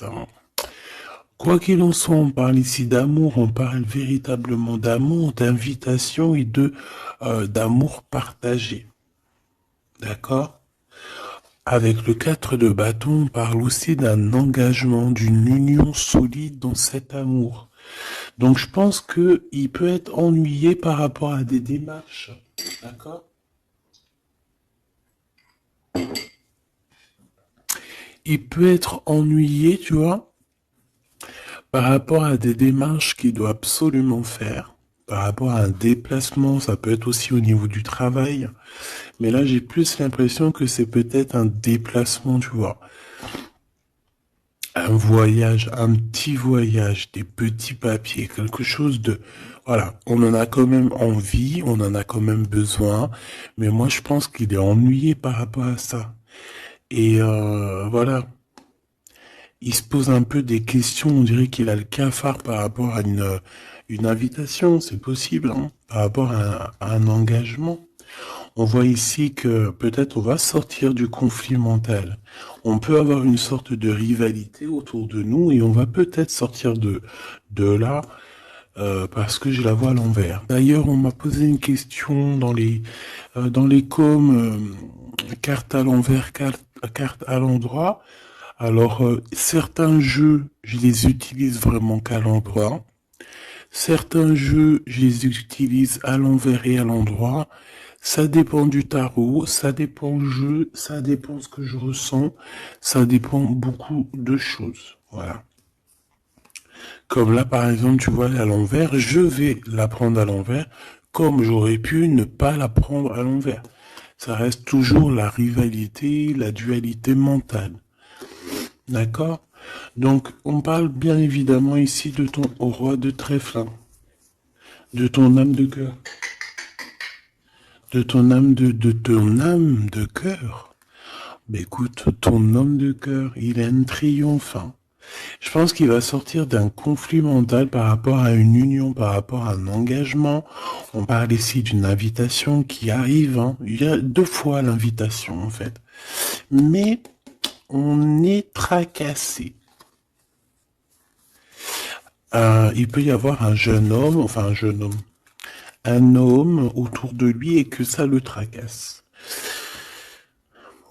hein. Quoi qu'il en soit, on parle ici d'amour, on parle véritablement d'amour, d'invitation et de d'amour partagé. D'accord? Avec le 4 de bâton, on parle aussi d'un engagement, d'une union solide dans cet amour. Donc je pense que il peut être ennuyé par rapport à des démarches. D'accord? Il peut être ennuyé, tu vois, par rapport à des démarches qu'il doit absolument faire. Par rapport à un déplacement, ça peut être aussi au niveau du travail. Mais là, j'ai plus l'impression que c'est peut-être un déplacement, tu vois. Un voyage, un petit voyage, des petits papiers, quelque chose de... Voilà, on en a quand même envie, on en a quand même besoin, mais moi je pense qu'il est ennuyé par rapport à ça. Et voilà, il se pose un peu des questions, on dirait qu'il a le cafard par rapport à une invitation, c'est possible, hein, par rapport à un engagement. On voit ici que peut-être on va sortir du conflit mental. On peut avoir une sorte de rivalité autour de nous et on va peut-être sortir de là parce que je la vois à l'envers. D'ailleurs, on m'a posé une question dans les coms, carte à l'envers, carte à l'endroit. Alors, certains jeux, je les utilise vraiment qu'à l'endroit. Certains jeux, je les utilise à l'envers et à l'endroit. Ça dépend du tarot, ça dépend du jeu, ça dépend ce que je ressens, ça dépend beaucoup de choses. Voilà. Comme là, par exemple, tu vois, à l'envers, je vais la prendre à l'envers, comme j'aurais pu ne pas la prendre à l'envers. Ça reste toujours la rivalité, la dualité mentale. D'accord? Donc, on parle bien évidemment ici de ton roi de trèfle, hein, de ton âme de cœur, de ton âme de cœur. Mais écoute, ton homme de cœur, il a un triomphe, hein. Je pense qu'il va sortir d'un conflit mental par rapport à une union, par rapport à un engagement. On parle ici d'une invitation qui arrive, hein. Il y a deux fois l'invitation, en fait. Mais on est tracassé. Il peut y avoir un jeune homme, enfin un homme autour de lui et que ça le tracasse.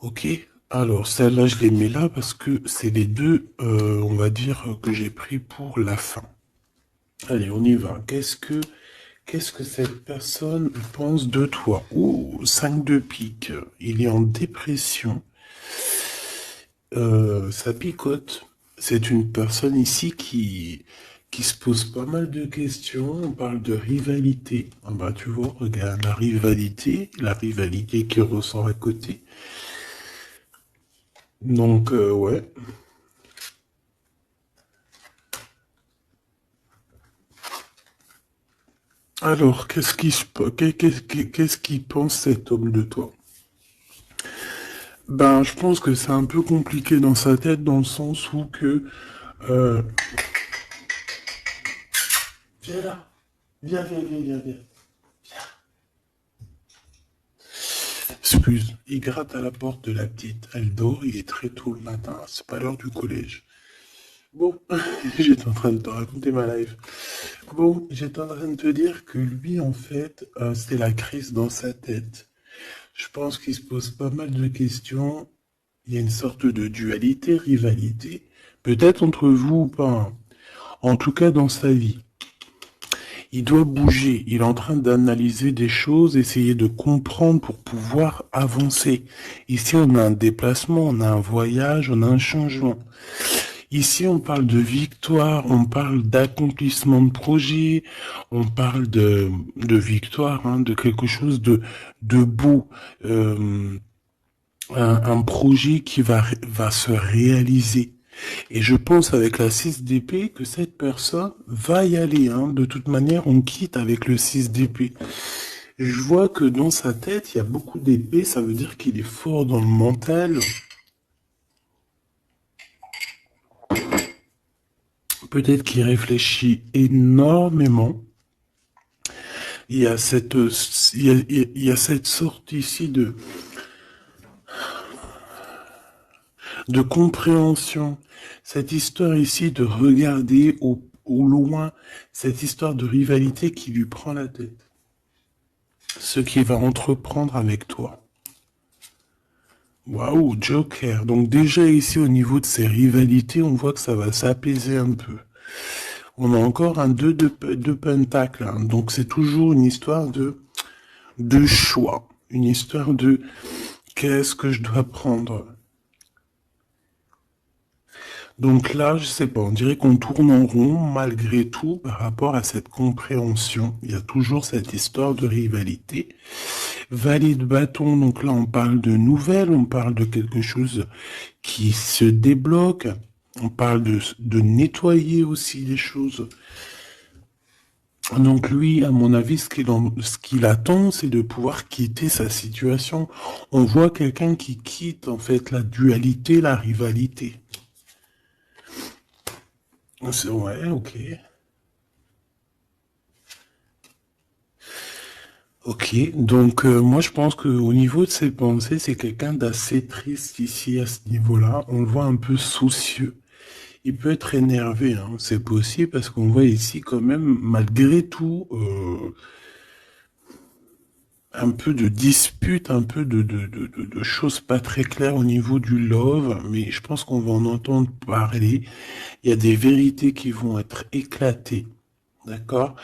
Ok. Alors, celle-là, je les mets là parce que c'est les deux, on va dire, que j'ai pris pour la fin. Allez, on y va. Qu'est-ce que cette personne pense de toi? Oh, 5 de pique. Il est en dépression. Ça picote. C'est une personne ici qui se pose pas mal de questions. On parle de rivalité. Ah bah, tu vois, regarde, la rivalité qui ressort à côté. Donc, ouais. Alors, qu'est-ce qu'il pense cet homme de toi? Ben, je pense que c'est un peu compliqué dans sa tête, dans le sens où que... Euh... Viens là. Viens. Excuse, il gratte à la porte de la petite. Elle dort, il est très tôt le matin, c'est pas l'heure du collège. Bon, j'étais en train de te raconter ma life. Bon, j'étais en train de te dire que lui, en fait, c'est la crise dans sa tête. Je pense qu'il se pose pas mal de questions. Il y a une sorte de dualité, rivalité. Peut-être entre vous ou pas, hein. En tout cas, dans sa vie. Il doit bouger. Il est en train d'analyser des choses, essayer de comprendre pour pouvoir avancer. Ici, on a un déplacement, on a un voyage, on a un changement. Ici, on parle de victoire, on parle d'accomplissement de projet, on parle de victoire, hein, de quelque chose de beau. Un projet qui va se réaliser. Et je pense avec la 6 d'épée que cette personne va y aller, hein. De toute manière, on quitte avec le 6 d'épée. Je vois que dans sa tête, il y a beaucoup d'épées, ça veut dire qu'il est fort dans le mental. Peut-être qu'il réfléchit énormément. Il y a il y a cette sorte ici de compréhension. Cette histoire ici de regarder au loin, cette histoire de rivalité qui lui prend la tête. Ce qu'il va entreprendre avec toi. Waouh, Joker. Donc déjà ici au niveau de ces rivalités, on voit que ça va s'apaiser un peu. On a encore un 2 de pentacle, hein. Donc c'est toujours une histoire de choix. Une histoire de qu'est-ce que je dois prendre. Donc là, je sais pas, on dirait qu'on tourne en rond malgré tout par rapport à cette compréhension. Il y a toujours cette histoire de rivalité. Valet de bâton, donc là on parle de nouvelles, on parle de quelque chose qui se débloque, on parle de nettoyer aussi les choses. Donc lui, à mon avis, ce qu'il attend, c'est de pouvoir quitter sa situation. On voit quelqu'un qui quitte en fait la dualité, la rivalité. Ouais, ok. Ok, donc moi je pense qu'au niveau de ses pensées, c'est quelqu'un d'assez triste ici à ce niveau-là. On le voit un peu soucieux. Il peut être énervé, hein. C'est possible parce qu'on voit ici quand même, malgré tout, un peu de dispute, un peu de choses pas très claires au niveau du love, mais je pense qu'on va en entendre parler. Il y a des vérités qui vont être éclatées, d'accord?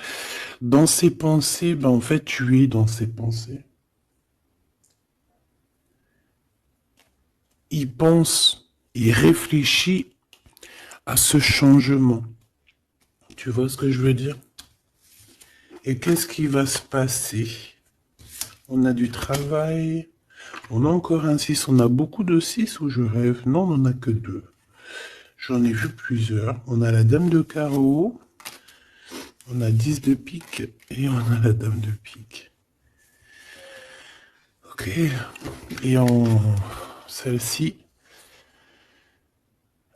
Dans ses pensées, ben en fait, tu es dans ses pensées. Il pense, il réfléchit à ce changement. Tu vois ce que je veux dire? Et qu'est-ce qui va se passer? On a du travail. On a encore un 6. On a beaucoup de 6 ou je rêve? Non, on n'en a que 2. J'en ai vu plusieurs. On a la dame de carreau. On a 10 de pique. Et on a la dame de pique. Ok. Et en celle-ci.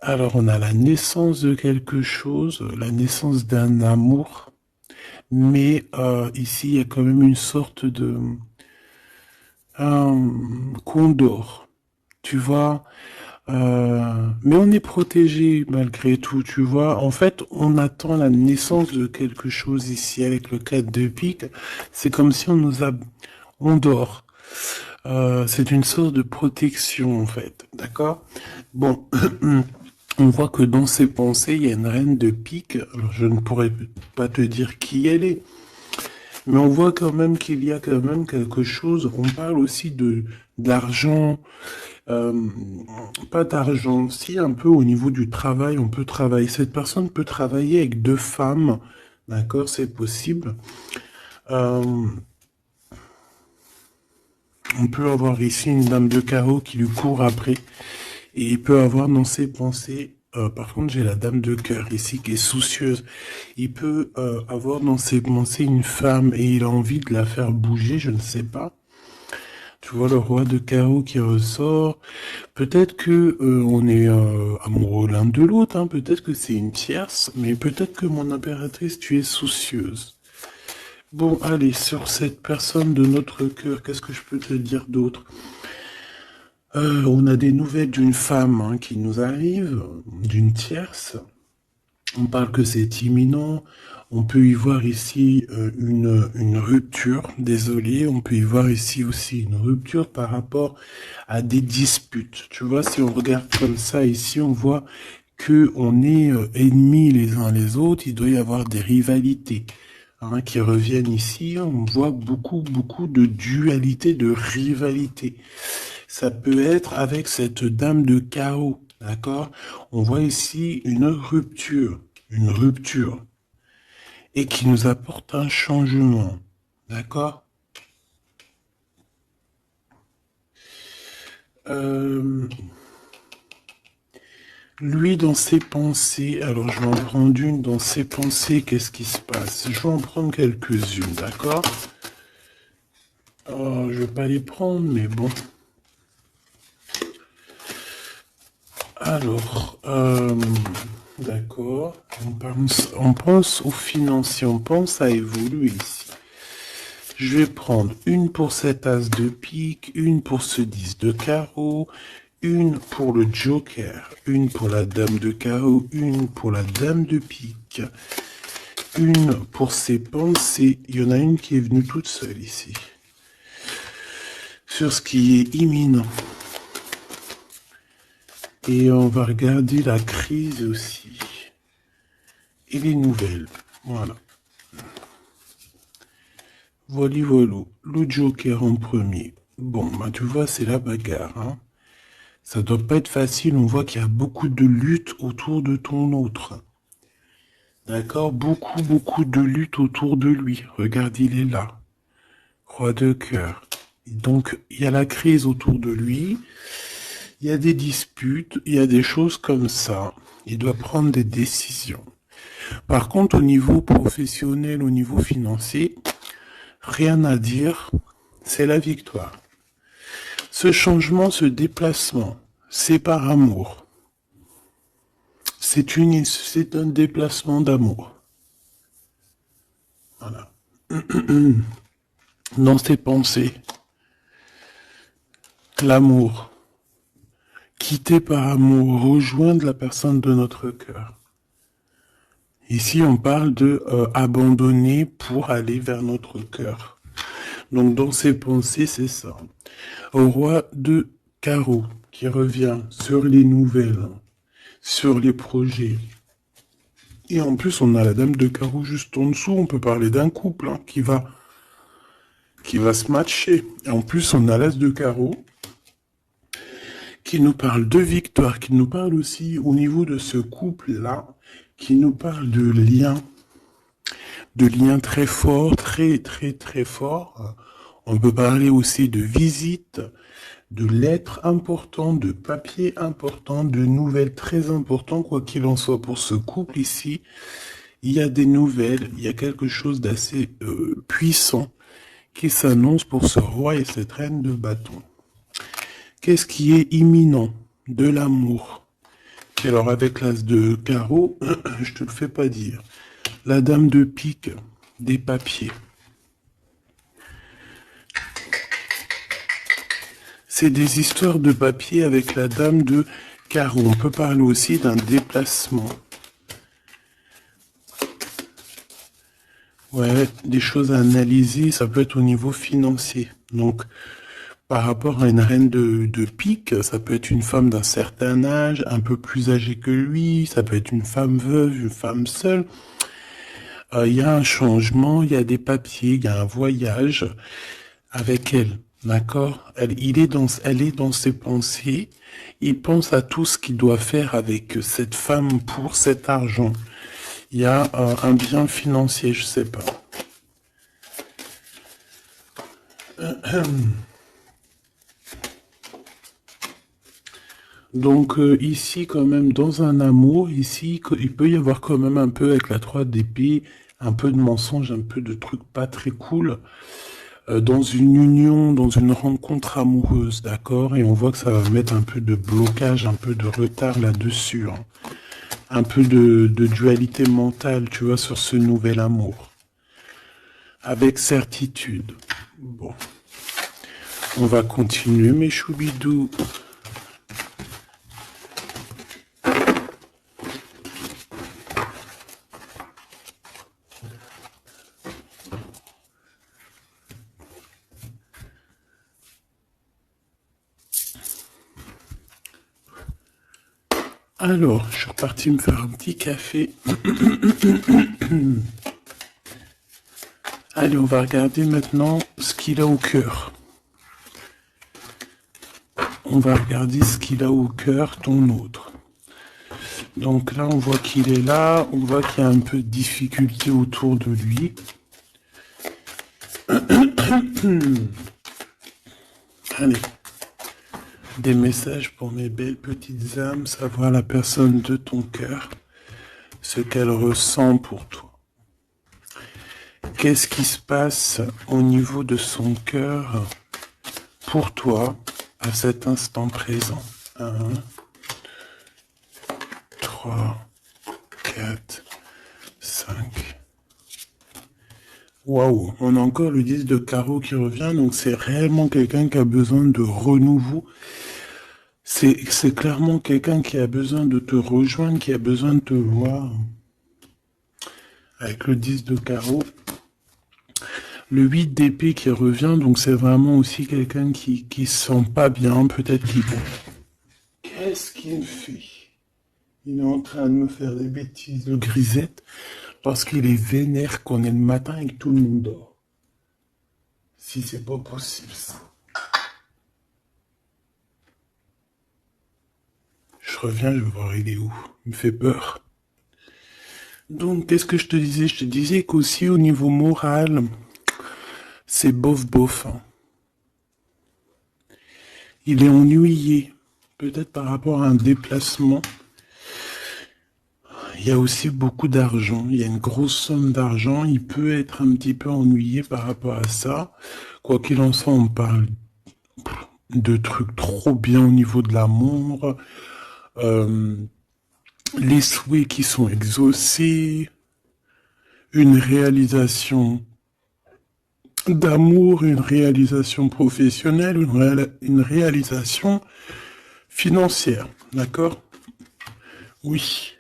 Alors, on a la naissance de quelque chose. La naissance d'un amour. Mais ici, il y a quand même une sorte de... condor. Tu vois, mais on est protégé malgré tout, tu vois. En fait, on attend la naissance de quelque chose ici avec le 4 de pique. C'est comme si on dort. C'est une sorte de protection, en fait. D'accord? Bon, on voit que dans ses pensées, il y a une reine de pique. Alors, je ne pourrais pas te dire qui elle est. Mais on voit quand même qu'il y a quand même quelque chose. On parle aussi d'argent, euh, pas d'argent, si un peu au niveau du travail, on peut travailler. Cette personne peut travailler avec 2 femmes, d'accord, c'est possible. Euh, on peut avoir ici une dame de carreau qui lui court après, et il peut avoir dans ses pensées. Par contre, j'ai la dame de cœur ici qui est soucieuse. Il peut avoir dans ses pensées une femme et il a envie de la faire bouger, je ne sais pas. Tu vois le roi de carreau qui ressort. Peut-être que on est amoureux l'un de l'autre, hein. Peut-être que c'est une tierce, mais peut-être que mon impératrice, tu es soucieuse. Bon, allez, sur cette personne de notre cœur, qu'est-ce que je peux te dire d'autre? On a des nouvelles d'une femme hein, qui nous arrive, d'une tierce. On parle que c'est imminent. On peut y voir ici une rupture, désolé. On peut y voir ici aussi une rupture par rapport à des disputes. Tu vois, si on regarde comme ça ici, on voit que on est ennemis les uns les autres. Il doit y avoir des rivalités hein, qui reviennent ici. On voit beaucoup de dualité, de rivalité. Ça peut être avec cette dame de chaos, d'accord? On voit ici une rupture, et qui nous apporte un changement, d'accord? Lui, dans ses pensées, alors je vais en prendre une, dans ses pensées, qu'est-ce qui se passe? Je vais en prendre quelques-unes, d'accord? Je vais pas les prendre, mais bon. Alors, d'accord, on pense aux financiers, on pense à évoluer ici. Je vais prendre une pour cet as de pique, une pour ce 10 de carreau, une pour le joker, une pour la dame de carreau, une pour la dame de pique, une pour ses pensées. Il y en a une qui est venue toute seule ici. Sur ce qui est imminent. Et on va regarder la crise aussi. Et les nouvelles. Voilà. Voilà. Le joker en premier. Bon, bah tu vois, c'est la bagarre. Hein. Ça doit pas être facile. On voit qu'il y a beaucoup de lutte autour de ton autre. D'accord? Beaucoup de lutte autour de lui. Regarde, il est là. Roi de cœur. Donc, il y a la crise autour de lui. Il y a des disputes. Il y a des choses comme ça. Il doit prendre des décisions. Par contre, au niveau professionnel, au niveau financier, rien à dire. C'est la victoire. Ce changement, ce déplacement, c'est par amour. C'est un déplacement d'amour. Voilà. Dans ses pensées, l'amour. Quitter par amour, rejoindre la personne de notre cœur. Ici, on parle de abandonner pour aller vers notre cœur. Donc, dans ses pensées, c'est ça. Au roi de carreau, qui revient sur les nouvelles, sur les projets. Et en plus, on a la dame de carreau juste en dessous. On peut parler d'un couple hein, qui va se matcher. Et en plus, on a l'as de carreau qui nous parle de victoire, qui nous parle aussi au niveau de ce couple-là, qui nous parle de liens très forts, très forts. On peut parler aussi de visites, de lettres importantes, de papiers importants, de nouvelles très importantes, quoi qu'il en soit pour ce couple ici. Il y a des nouvelles, il y a quelque chose d'assez puissant qui s'annonce pour ce roi et cette reine de bâton. Qu'est-ce qui est imminent? De l'amour. Et alors avec l'as de carreau, je te le fais pas dire. La dame de pique, des papiers. C'est des histoires de papier avec la dame de carreau. On peut parler aussi d'un déplacement. Ouais, des choses à analyser, ça peut être au niveau financier. Donc, par rapport à une reine de pique, ça peut être une femme d'un certain âge, un peu plus âgée que lui, ça peut être une femme veuve, une femme seule. Il y a un changement, il y a des papiers, il y a un voyage avec elle, d'accord? Elle est dans ses pensées, il pense à tout ce qu'il doit faire avec cette femme pour cet argent. Il y a un bien financier, je sais pas. Donc ici quand même dans un amour, ici il peut y avoir quand même un peu avec la 3 d'épée, un peu de mensonge, un peu de trucs pas très cool, dans une union, dans une rencontre amoureuse, d'accord? Et on voit que ça va mettre un peu de blocage, un peu de retard là-dessus, hein. Un peu de dualité mentale, tu vois, sur ce nouvel amour. Avec certitude. Bon. On va continuer mes choubidous. Alors, je suis reparti me faire un petit café. Allez, on va regarder maintenant ce qu'il a au cœur. On va regarder ce qu'il a au cœur, ton autre. Donc là, on voit qu'il est là. On voit qu'il y a un peu de difficulté autour de lui. Allez. Des messages pour mes belles petites âmes, savoir la personne de ton cœur, ce qu'elle ressent pour toi. Qu'est-ce qui se passe au niveau de son cœur pour toi à cet instant présent? 1, 3, 4, 5. Waouh, on a encore le 10 de carreau qui revient, donc c'est réellement quelqu'un qui a besoin de renouveau. C'est clairement quelqu'un qui a besoin de te rejoindre, qui a besoin de te voir. Avec le 10 de carreau. Le 8 d'épée qui revient, donc c'est vraiment aussi quelqu'un qui se sent pas bien, peut-être qu'il... Qu'est-ce qu'il me fait? Il est en train de me faire des bêtises, le grisette, parce qu'il est vénère qu'on est le matin et que tout le monde dort. Si c'est pas possible, ça. Je reviens, je vais voir il est où. Il me fait peur. Donc, qu'est-ce que je te disais? Je te disais qu'aussi au niveau moral, c'est bof, hein. Il est ennuyé, peut-être par rapport à un déplacement. Il y a aussi beaucoup d'argent, il y a une grosse somme d'argent, il peut être un petit peu ennuyé par rapport à ça. Quoi qu'il en soit, on parle de trucs trop bien au niveau de l'amour, les souhaits qui sont exaucés, une réalisation d'amour, une réalisation professionnelle, une réalisation financière, d'accord? Oui,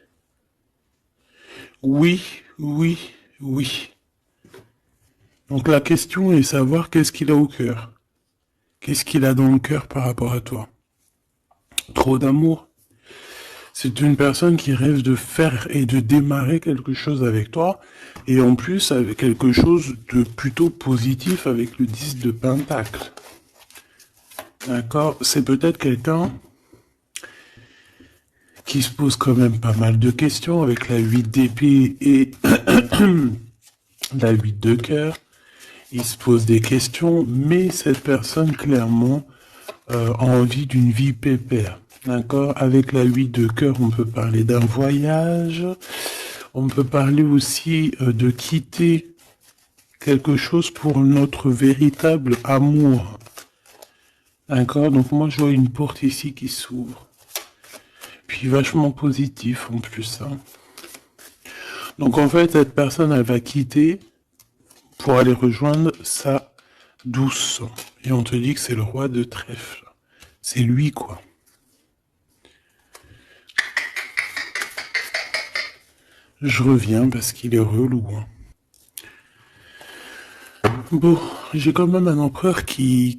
oui, oui, oui. Donc la question est savoir qu'est-ce qu'il a au cœur. Qu'est-ce qu'il a dans le cœur par rapport à toi? Trop d'amour? C'est une personne qui rêve de faire et de démarrer quelque chose avec toi, et en plus avec quelque chose de plutôt positif avec le 10 de Pentacle. D'accord? C'est peut-être quelqu'un qui se pose quand même pas mal de questions avec la 8 d'épée et la 8 de cœur. Il se pose des questions, mais cette personne clairement a envie d'une vie pépère. D'accord? Avec la 8 de cœur, on peut parler d'un voyage. On peut parler aussi de quitter quelque chose pour notre véritable amour. D'accord? Donc moi, je vois une porte ici qui s'ouvre. Puis vachement positif en plus. Hein. Donc en fait, cette personne, elle va quitter pour aller rejoindre sa douce. Et on te dit que c'est le roi de trèfle. C'est lui, quoi. Je reviens parce qu'il est relou. Hein. Bon, j'ai quand même un empereur qui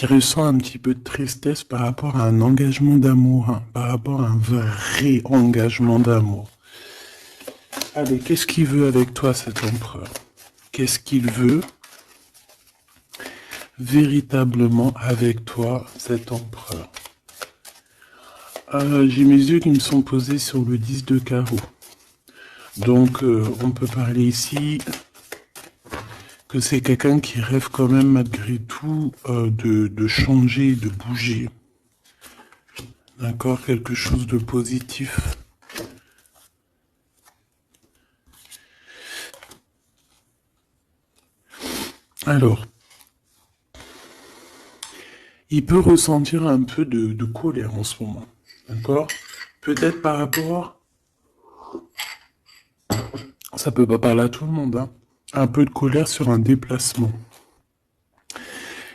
ressent un petit peu de tristesse par rapport à un engagement d'amour, hein, par rapport à un vrai engagement d'amour. Allez, qu'est-ce qu'il veut avec toi, cet empereur? Qu'est-ce qu'il veut véritablement avec toi, cet empereur? J'ai mes yeux qui me sont posés sur le 10 de carreau. Donc, on peut parler ici que c'est quelqu'un qui rêve quand même malgré tout de changer, de bouger. D'accord? Quelque chose de positif. Alors, il peut ressentir un peu de colère en ce moment. D'accord? Peut-être par rapport... Ça peut pas parler à tout le monde, hein. Un peu de colère sur un déplacement.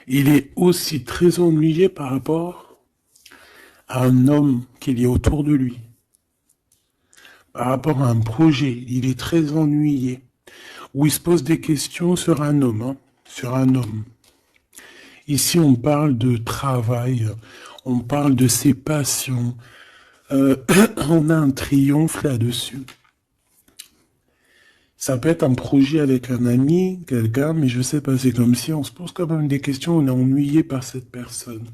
Il est aussi très ennuyé par rapport à un homme qu'il y a autour de lui. Par rapport à un projet, il est très ennuyé. Où il se pose des questions sur un homme, hein, sur un homme. Ici, on parle de travail, on parle de ses passions. On a un triomphe là-dessus. Ça peut être un projet avec un ami, quelqu'un, mais je sais pas, c'est comme si on se pose quand même des questions, on est ennuyé par cette personne,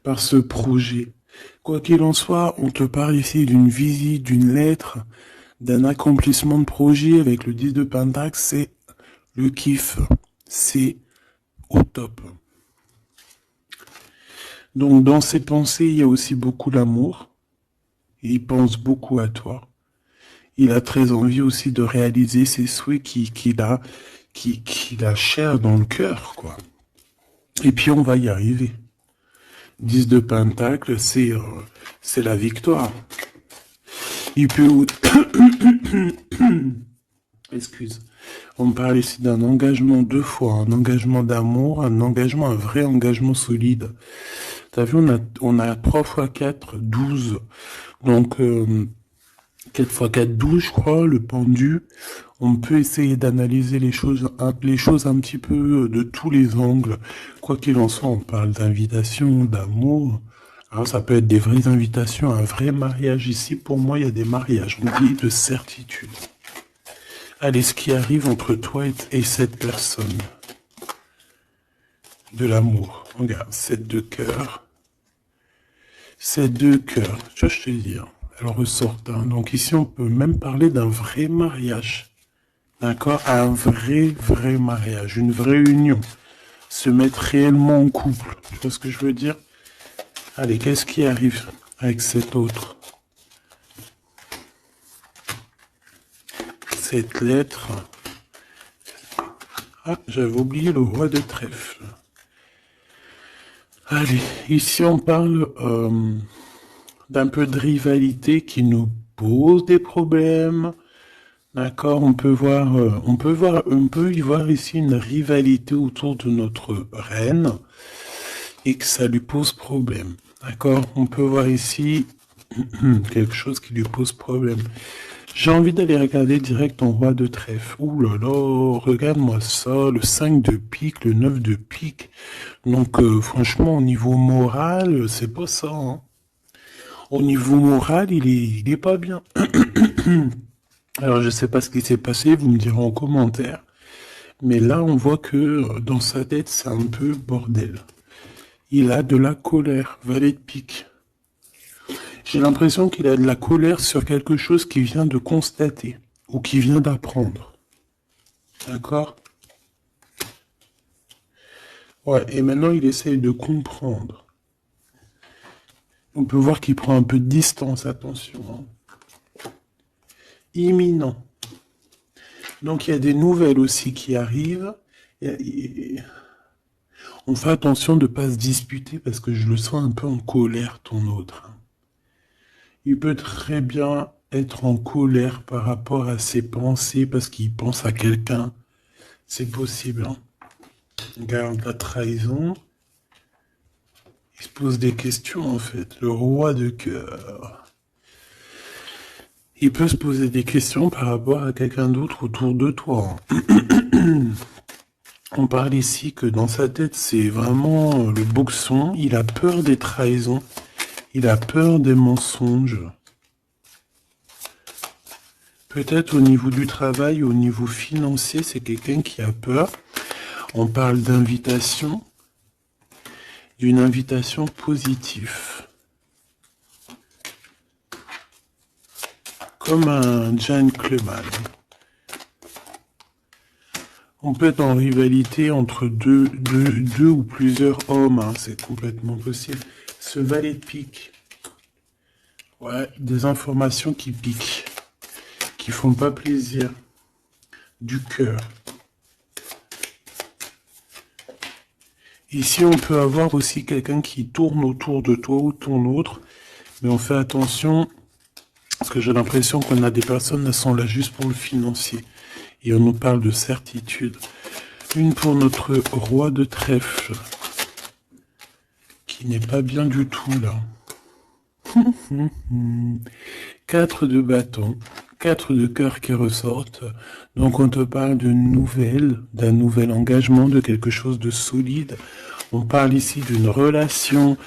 par ce projet. Quoi qu'il en soit, on te parle ici d'une visite, d'une lettre, d'un accomplissement de projet avec le 10 de Pentacle, c'est le kiff, c'est au top. Donc dans ses pensées, il y a aussi beaucoup l'amour, il pense beaucoup à toi. Il a très envie aussi de réaliser ses souhaits qu'il a cher dans le cœur, quoi. Et puis on va y arriver. 10 de Pentacle, c'est la victoire. Il peut... Excuse. On parle ici d'un engagement deux fois, un engagement d'amour, un vrai engagement solide. T'as vu, on a 3 x 4, 12. Donc, 4 x 4, 12, je crois, le pendu. On peut essayer d'analyser les choses un petit peu de tous les angles. Quoi qu'il en soit, on parle d'invitation, d'amour. Alors, ça peut être des vraies invitations, un vrai mariage. Ici, pour moi, il y a des mariages. On dit de certitude. Allez, ce qui arrive entre toi et cette personne. De l'amour. Regarde, 7 de cœur. 7 de cœur. Tu vois, je te dis. Elle ressort. Hein. Donc ici, on peut même parler d'un vrai mariage. D'accord? Un vrai mariage. Une vraie union. Se mettre réellement en couple. Tu vois ce que je veux dire? Allez, qu'est-ce qui arrive avec cet autre? Cette lettre. Ah, j'avais oublié le roi de trèfle. Allez, ici on parle d'un peu de rivalité qui nous pose des problèmes. D'accord, on peut y voir ici une rivalité autour de notre reine et que ça lui pose problème. D'accord, on peut voir ici quelque chose qui lui pose problème. J'ai envie d'aller regarder direct en roi de trèfle. Ouh là là, regarde-moi ça, le 5 de pique, le 9 de pique. Donc franchement, au niveau moral, c'est pas ça. Hein. Au niveau moral, il est pas bien. Alors je sais pas ce qui s'est passé, vous me direz en commentaire. Mais là, on voit que dans sa tête, c'est un peu bordel. Il a de la colère, valet de pique. J'ai l'impression qu'il a de la colère sur quelque chose qu'il vient de constater ou qu'il vient d'apprendre. D'accord? Ouais, et maintenant il essaye de comprendre. On peut voir qu'il prend un peu de distance, attention. Hein. Imminent. Donc il y a des nouvelles aussi qui arrivent. On fait attention de ne pas se disputer parce que je le sens un peu en colère, ton autre. Hein. Il peut très bien être en colère par rapport à ses pensées parce qu'il pense à quelqu'un. C'est possible. Hein. Regarde la trahison. Il se pose des questions en fait. Le roi de cœur. Il peut se poser des questions par rapport à quelqu'un d'autre autour de toi. Hein. On parle ici que dans sa tête, c'est vraiment le boxon. Il a peur des trahisons. Il a peur des mensonges. Peut-être au niveau du travail, au niveau financier, c'est quelqu'un qui a peur. On parle d'invitation, d'une invitation positive. Comme un gentleman. On peut être en rivalité entre deux ou plusieurs hommes, hein, c'est complètement possible. Ce valet de pique. Ouais, des informations qui piquent, qui font pas plaisir. Du cœur. Ici, on peut avoir aussi quelqu'un qui tourne autour de toi ou ton autre, mais on fait attention, parce que j'ai l'impression qu'on a des personnes qui sont là juste pour le financier. Et on nous parle de certitude. Une pour notre roi de trèfle, qui n'est pas bien du tout, là. 4 de bâton, 4 de cœur qui ressortent. Donc on te parle de nouvelles, d'un nouvel engagement, de quelque chose de solide. On parle ici d'une relation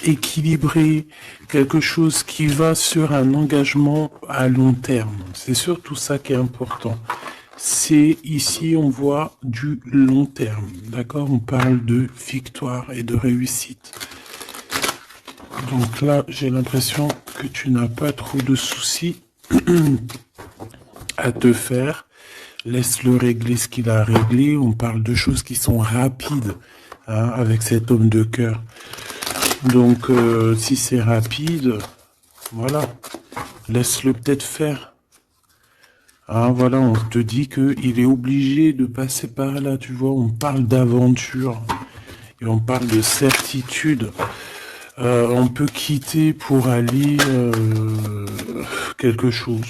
équilibrée, quelque chose qui va sur un engagement à long terme. C'est surtout ça qui est important. C'est ici, on voit du long terme. D'accord? On parle de victoire et de réussite. Donc là, j'ai l'impression que tu n'as pas trop de soucis à te faire. Laisse-le régler ce qu'il a à régler. On parle de choses qui sont rapides hein, avec cet homme de cœur. Donc, si c'est rapide, voilà, laisse-le peut-être faire. Hein, voilà, on te dit qu'il est obligé de passer par là, tu vois. On parle d'aventure et on parle de certitude. On peut quitter pour aller quelque chose.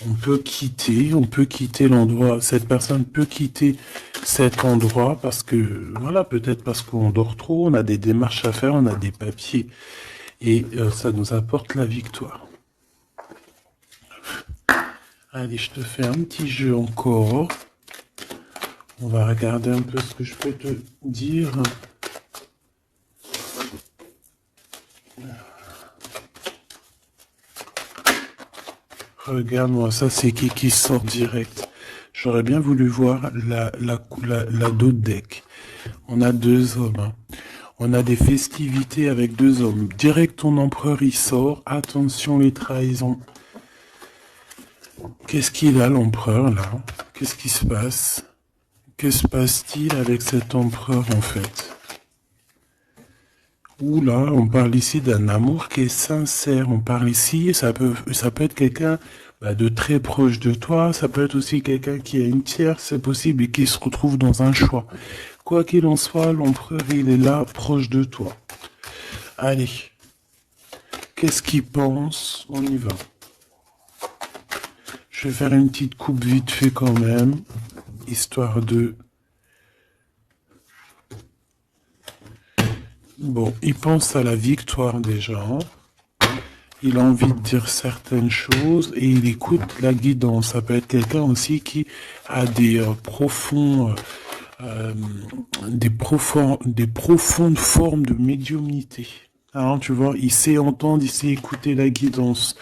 on peut quitter l'endroit, cette personne peut quitter cet endroit parce que, voilà, peut-être parce qu'on dort trop, on a des démarches à faire, on a des papiers, et ça nous apporte la victoire. Allez, je te fais un petit jeu encore. On va regarder un peu ce que je peux te dire. Regarde-moi, ça c'est qui sort direct. J'aurais bien voulu voir la dos de deck. On a deux hommes. Hein. On a des festivités avec deux hommes. Direct, ton empereur, il sort. Attention, les trahisons. Qu'est-ce qu'il a, l'empereur, là? Qu'est-ce qui se passe? Que se passe-t-il avec cet empereur, en fait? Oula, on parle ici d'un amour qui est sincère. On parle ici, ça peut être quelqu'un de très proche de toi. Ça peut être aussi quelqu'un qui a une tierce, c'est possible, et qui se retrouve dans un choix. Quoi qu'il en soit, l'empereur, il est là, proche de toi. Allez. Qu'est-ce qu'il pense? On y va. Je vais faire une petite coupe vite fait quand même, histoire de... Bon, il pense à la victoire déjà. Il a envie de dire certaines choses et il écoute la guidance. Ça peut être quelqu'un aussi qui a des profondes formes de médiumnité. Alors, tu vois, il sait entendre, il sait écouter la guidance.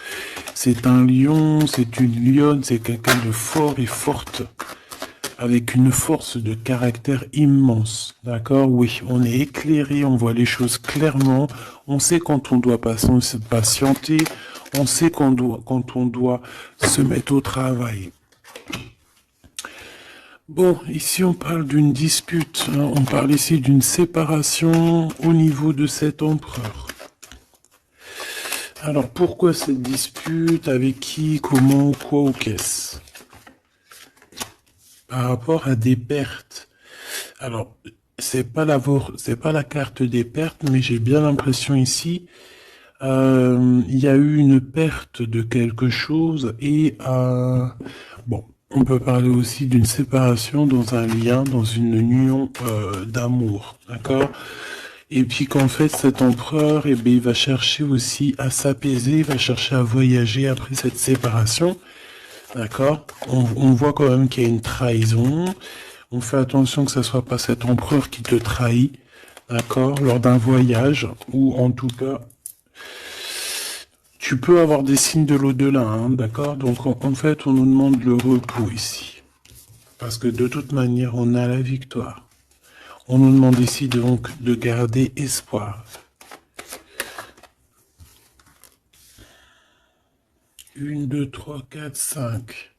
C'est un lion, c'est une lionne, c'est quelqu'un de fort et forte, avec une force de caractère immense. D'accord? Oui, on est éclairé, on voit les choses clairement, on sait quand on doit patienter, on sait quand on doit se mettre au travail. Bon, ici on parle d'une dispute, hein, on parle ici d'une séparation au niveau de cet empereur. Alors pourquoi cette dispute? Avec qui? Comment? Quoi ou qu'est-ce? Par rapport à des pertes. Alors, c'est pas la carte des pertes, mais j'ai bien l'impression ici, il y a eu une perte de quelque chose et bon. On peut parler aussi d'une séparation dans un lien, dans une union d'amour, d'accord? Et puis qu'en fait, cet empereur, il va chercher aussi à s'apaiser, il va chercher à voyager après cette séparation, d'accord? On voit quand même qu'il y a une trahison. On fait attention que ce soit pas cet empereur qui te trahit, d'accord? Lors d'un voyage, ou en tout cas, tu peux avoir des signes de l'au-delà, hein, d'accord? Donc en fait, on nous demande le repos ici. Parce que de toute manière, on a la victoire. On nous demande ici donc de garder espoir. 1, 2, 3, 4, 5.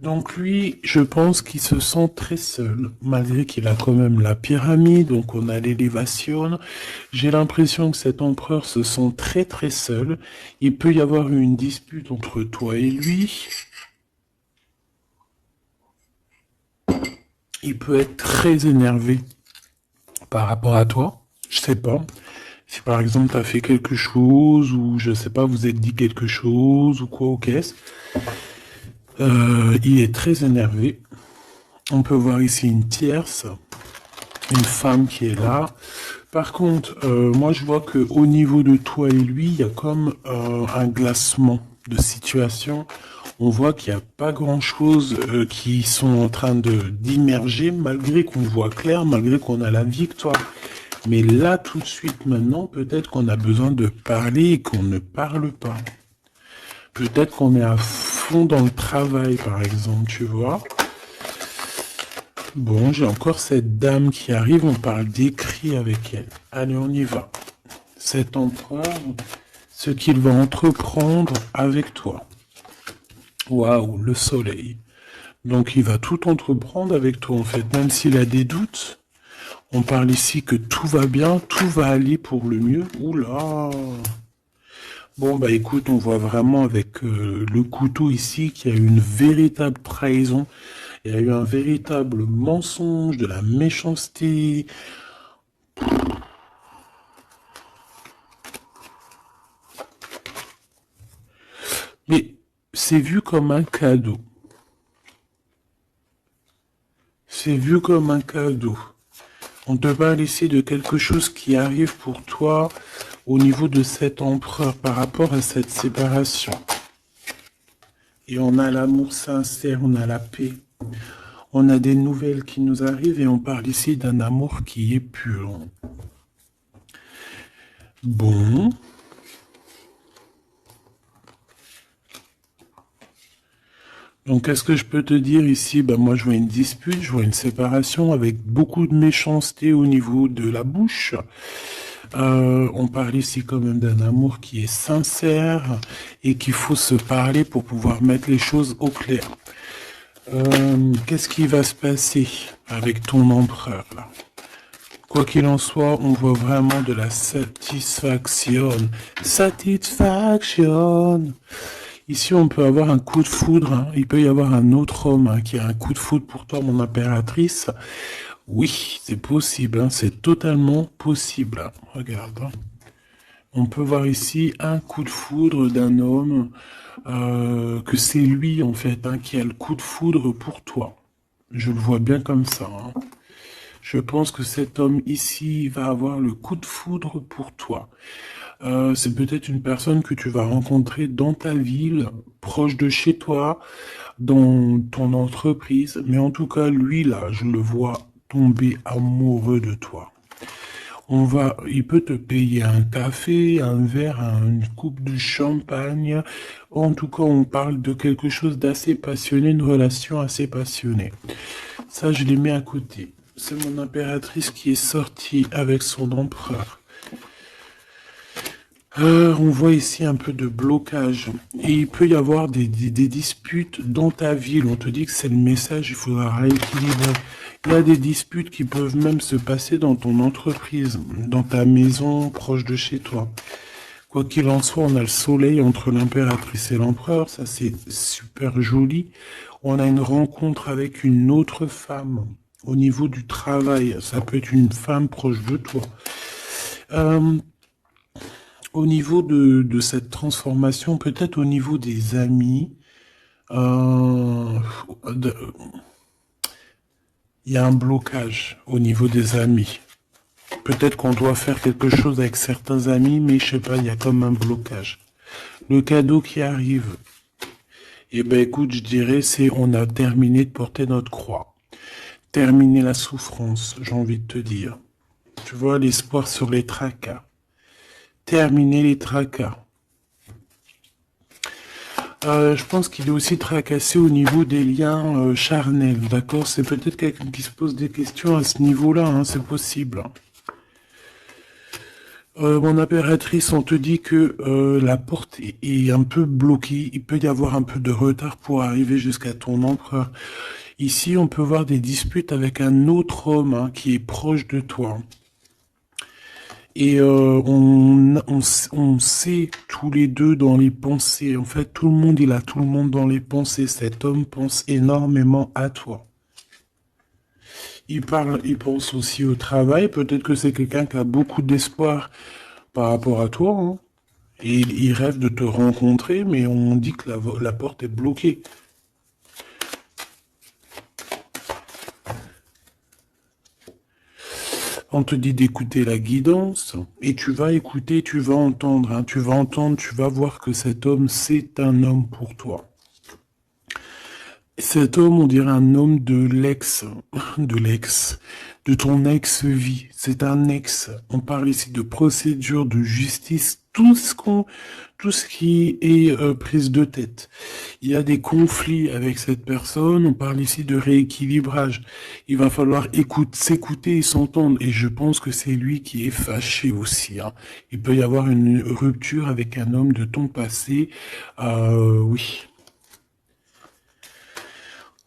Donc lui, je pense qu'il se sent très seul, malgré qu'il a quand même la pyramide, donc on a l'élévation. J'ai l'impression que cet empereur se sent très très seul. Il peut y avoir une dispute entre toi et lui. Il peut être très énervé par rapport à toi. Je sais pas. Si par exemple tu as fait quelque chose, ou je sais pas, vous êtes dit quelque chose, ou quoi, ou qu'est-ce. Il est très énervé. On peut voir ici une tierce, une femme qui est là. Par contre, moi je vois que au niveau de toi et lui, il y a comme un glacement de situation. On voit qu'il n'y a pas grand-chose qui sont en train d'immerger, malgré qu'on voit clair, malgré qu'on a la victoire. Mais là, tout de suite, maintenant, peut-être qu'on a besoin de parler et qu'on ne parle pas. Peut-être qu'on est à fond dans le travail, par exemple, tu vois. Bon, j'ai encore cette dame qui arrive, on parle d'écrit avec elle. Allez, on y va. Cet empereur, ce qu'il va entreprendre avec toi. Waouh, le soleil. Donc il va tout entreprendre avec toi, en fait, même s'il a des doutes. On parle ici que tout va bien, tout va aller pour le mieux. Oula! Bon, bah écoute, on voit vraiment avec le couteau ici qu'il y a eu une véritable trahison. Il y a eu un véritable mensonge, de la méchanceté. Mais c'est vu comme un cadeau. C'est vu comme un cadeau. On te parle ici de quelque chose qui arrive pour toi au niveau de cet empereur par rapport à cette séparation. Et on a l'amour sincère, on a la paix. On a des nouvelles qui nous arrivent et on parle ici d'un amour qui est pur. Bon. Donc, qu'est-ce que je peux te dire ici? Ben, moi, je vois une dispute, je vois une séparation avec beaucoup de méchanceté au niveau de la bouche. On parle ici quand même d'un amour qui est sincère et qu'il faut se parler pour pouvoir mettre les choses au clair. Qu'est-ce qui va se passer avec ton empereur là? Quoi qu'il en soit, on voit vraiment de la satisfaction. Satisfaction. Ici, on peut avoir un coup de foudre. Hein. Il peut y avoir un autre homme hein, qui a un coup de foudre pour toi, mon impératrice. Oui, c'est possible. Hein. C'est totalement possible. Hein. Regarde. Hein. On peut voir ici un coup de foudre d'un homme, que c'est lui, en fait, hein, qui a le coup de foudre pour toi. Je le vois bien comme ça. Hein. Je pense que cet homme ici va avoir le coup de foudre pour toi. C'est peut-être une personne que tu vas rencontrer dans ta ville, proche de chez toi, dans ton entreprise. Mais en tout cas, lui, là, je le vois tomber amoureux de toi. Il peut te payer un café, un verre, une coupe de champagne. En tout cas, on parle de quelque chose d'assez passionné, une relation assez passionnée. Ça, je l'ai mis à côté. C'est mon impératrice qui est sortie avec son empereur. On voit ici un peu de blocage. Et il peut y avoir des disputes dans ta ville. On te dit que c'est le message, il faudra rééquilibrer. Il y a des disputes qui peuvent même se passer dans ton entreprise, dans ta maison, proche de chez toi. Quoi qu'il en soit, on a le soleil entre l'impératrice et l'empereur. Ça, c'est super joli. On a une rencontre avec une autre femme. Au niveau du travail, ça peut être une femme proche de toi. Au niveau de cette transformation, peut-être au niveau des amis, il y a un blocage au niveau des amis. Peut-être qu'on doit faire quelque chose avec certains amis, mais je sais pas, il y a comme un blocage. Le cadeau qui arrive, eh ben écoute, je dirais, c'est on a terminé de porter notre croix. Terminer la souffrance, j'ai envie de te dire. Tu vois, l'espoir sur les tracas. Terminer les tracas. Je pense qu'il est aussi tracassé au niveau des liens charnels, d'accord? C'est peut-être quelqu'un qui se pose des questions à ce niveau-là, hein, c'est possible. Mon impératrice, on te dit que la porte est un peu bloquée, il peut y avoir un peu de retard pour arriver jusqu'à ton empereur. Ici, on peut voir des disputes avec un autre homme hein, qui est proche de toi. Et on sait tous les deux dans les pensées. En fait, tout le monde, il a tout le monde dans les pensées. Cet homme pense énormément à toi. Il pense aussi au travail. Peut-être que c'est quelqu'un qui a beaucoup d'espoir par rapport à toi. Hein. Et il rêve de te rencontrer, mais on dit que la porte est bloquée. On te dit d'écouter la guidance, et tu vas écouter, tu vas entendre, hein, tu vas entendre, tu vas voir que cet homme, c'est un homme pour toi. Cet homme, on dirait un homme de de ton ex-vie. C'est un ex. On parle ici de procédure, de justice, tout ce qui est prise de tête. Il y a des conflits avec cette personne. On parle ici de rééquilibrage. Il va falloir s'écouter et s'entendre. Et je pense que c'est lui qui est fâché aussi. Hein. Il peut y avoir une rupture avec un homme de ton passé. Oui.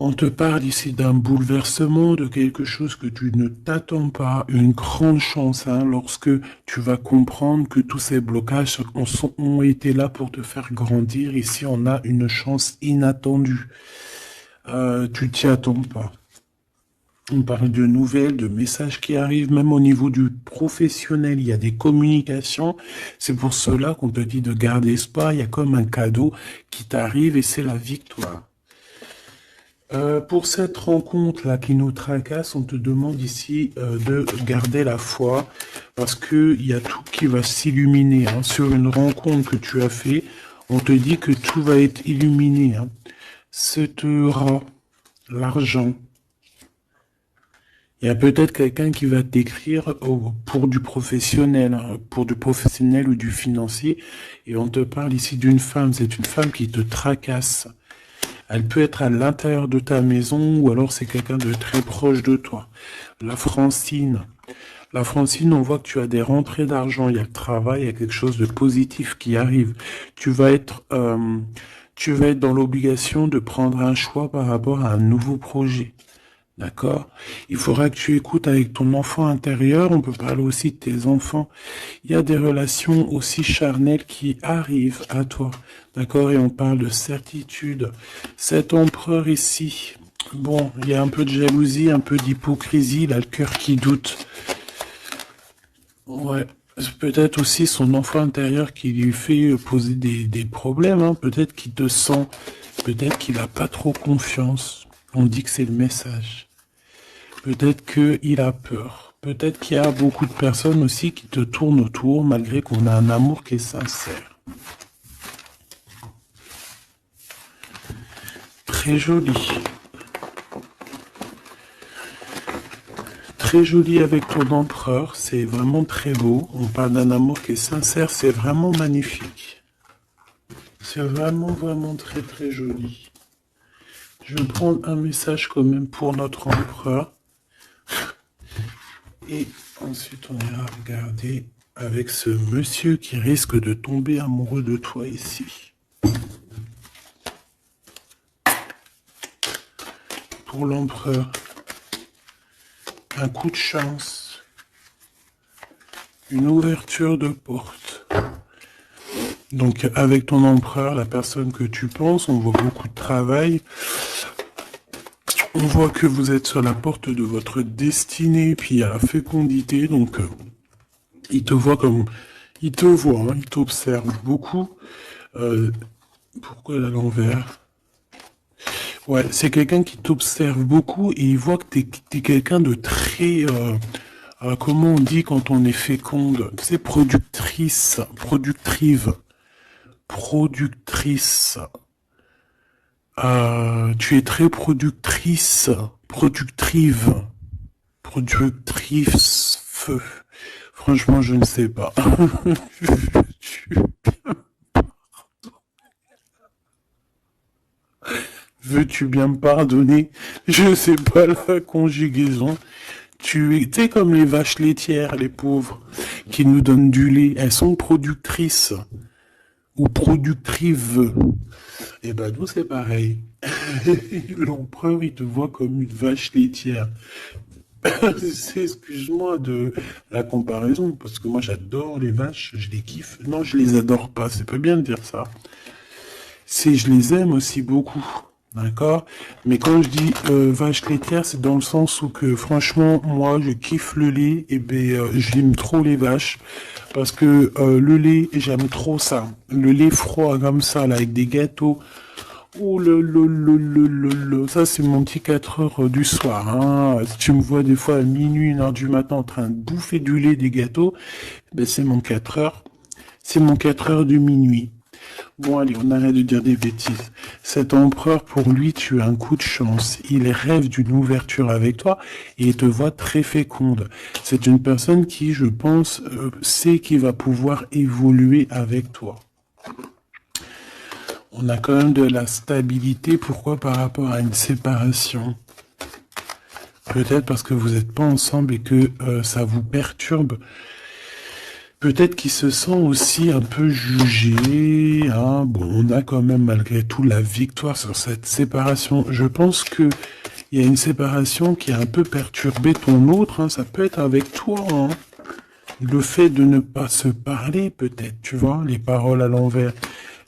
On te parle ici d'un bouleversement, de quelque chose que tu ne t'attends pas, une grande chance hein, lorsque tu vas comprendre que tous ces blocages ont été là pour te faire grandir. Ici, on a une chance inattendue. Tu t'y attends pas. On parle de nouvelles, de messages qui arrivent, même au niveau du professionnel, il y a des communications. C'est pour cela qu'on te dit de garder espoir. Il y a comme un cadeau qui t'arrive et c'est la victoire. Pour cette rencontre-là qui nous tracasse, on te demande ici de garder la foi parce que il y a tout qui va s'illuminer. Hein. Sur une rencontre que tu as fait, on te dit que tout va être illuminé. Hein. Cet rat, l'argent. Il y a peut-être quelqu'un qui va t'écrire pour du professionnel, hein, pour du professionnel ou du financier. Et on te parle ici d'une femme. C'est une femme qui te tracasse. Elle peut être à l'intérieur de ta maison ou alors c'est quelqu'un de très proche de toi. La Francine. La Francine, on voit que tu as des rentrées d'argent, il y a le travail, il y a quelque chose de positif qui arrive. Tu vas être dans l'obligation de prendre un choix par rapport à un nouveau projet. D'accord? Il faudra que tu écoutes avec ton enfant intérieur. On peut parler aussi de tes enfants. Il y a des relations aussi charnelles qui arrivent à toi. D'accord? Et on parle de certitude. Cet empereur ici, bon, il y a un peu de jalousie, un peu d'hypocrisie, il a le cœur qui doute. Ouais. C'est peut-être aussi son enfant intérieur qui lui fait poser des problèmes. Hein. Peut-être qu'il te sent. Peut-être qu'il n'a pas trop confiance. On dit que c'est le message. Peut-être qu'il a peur. Peut-être qu'il y a beaucoup de personnes aussi qui te tournent autour malgré qu'on a un amour qui est sincère. Très joli. Très joli avec ton empereur. C'est vraiment très beau. On parle d'un amour qui est sincère. C'est vraiment magnifique. C'est vraiment, vraiment très, très joli. Je vais prendre un message quand même pour notre empereur. Et ensuite, on ira regarder avec ce monsieur qui risque de tomber amoureux de toi ici. Pour l'empereur, un coup de chance, une ouverture de porte. Donc, avec ton empereur, la personne que tu penses, on voit beaucoup de travail. On voit que vous êtes sur la porte de votre destinée, puis il y a la fécondité, donc il te voit comme... Il te voit, hein, il t'observe beaucoup. Pourquoi à l'envers? Ouais, c'est quelqu'un qui t'observe beaucoup et il voit que t'es quelqu'un de très... comment on dit quand on est féconde? C'est productrice, productive. Productrice. Tu es très productrice, productive, productrice, feu. Franchement, je ne sais pas. Veux-tu bien me pardonner? Je sais pas la conjugaison. Tu es comme les vaches laitières, les pauvres, qui nous donnent du lait. Elles sont productrices ou productrives. Et ben nous c'est pareil. L'empereur il te voit comme une vache laitière. Excuse-moi de la comparaison, parce que moi j'adore les vaches, je les kiffe. Non, je les adore pas, c'est pas bien de dire ça. C'est je les aime aussi beaucoup. D'accord? Mais quand je dis vache laitière, c'est dans le sens où que franchement, moi je kiffe le lait, et ben j'aime trop les vaches. Parce que le lait, j'aime trop ça. Le lait froid comme ça, là, avec des gâteaux. Oh ça c'est mon petit 4 heures du soir. Hein. Si tu me vois des fois à minuit, 1 heure du matin en train de bouffer du lait, des gâteaux, ben c'est mon 4 heures. C'est mon 4 heures du minuit. Bon allez, on arrête de dire des bêtises. Cet empereur, pour lui, tu as un coup de chance. Il rêve d'une ouverture avec toi et il te voit très féconde. C'est une personne qui, je pense, sait qu'il va pouvoir évoluer avec toi. On a quand même de la stabilité. Pourquoi? Par rapport à une séparation. Peut-être parce que vous n'êtes pas ensemble et que ça vous perturbe. Peut-être qu'il se sent aussi un peu jugé. Hein. Bon, on a quand même malgré tout la victoire sur cette séparation. Je pense que il y a une séparation qui a un peu perturbé ton autre. Hein. Ça peut être avec toi. Hein. Le fait de ne pas se parler, peut-être, tu vois, les paroles à l'envers.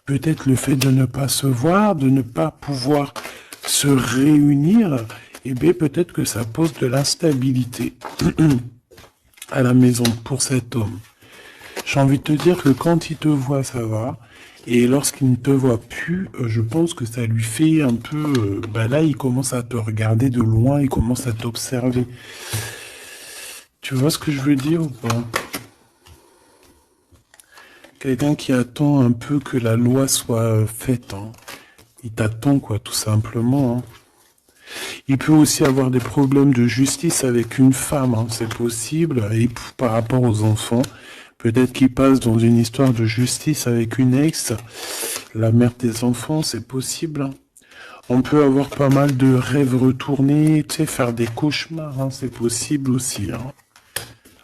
Peut-être le fait de ne pas se voir, de ne pas pouvoir se réunir. et B, peut-être que ça pose de l'instabilité à la maison pour cet homme. J'ai envie de te dire que quand il te voit, ça va. Et lorsqu'il ne te voit plus, je pense que ça lui fait un peu... là, il commence à te regarder de loin, il commence à t'observer. Tu vois ce que je veux dire ou pas? Quelqu'un qui attend un peu que la loi soit faite. Hein. Il t'attend, quoi, tout simplement. Hein. Il peut aussi avoir des problèmes de justice avec une femme, hein, c'est possible. Et par rapport aux enfants, peut-être qu'il passe dans une histoire de justice avec une ex, la mère des enfants, c'est possible. Hein. On peut avoir pas mal de rêves retournés, tu sais, faire des cauchemars, hein, c'est possible aussi. Hein.